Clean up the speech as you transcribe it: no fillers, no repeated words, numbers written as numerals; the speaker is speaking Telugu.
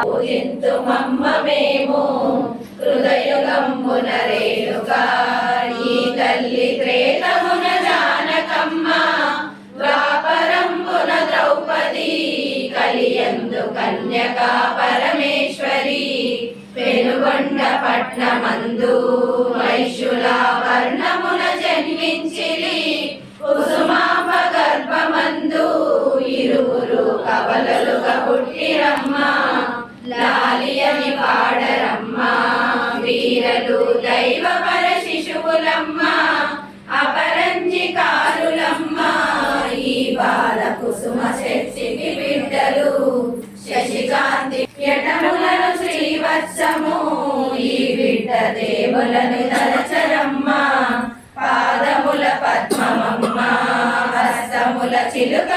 పూజింతుమమ్మ మేము హృదయుగంబున రేణుకా ఈ తల్లి త్రేతమున జానకమ్మ ద్వాపరంబున ద్రౌపది కలియందు కన్యకా పరమేశ్వరి పెనుగొండ పట్నమందు వైశ్యులా వర్ణమున జన్మించిరి కుసుమాంబ గర్భమందు ఇరువురు కవలలుగా పుట్టిరమ్మ లాలియని పాడరమ్మ వీరలు దైవపర శిశువులమ్మ అపరంజికారులమ్మ ఈ బాల కుసుమ శక్తికి బిడ్డలు శశికాంతి యటములను శ్రీవత్సము ఈ బిడ్డ దేవులను తలచరమ్మ పాదముల పద్మమమ్మ హస్తముల చిలుక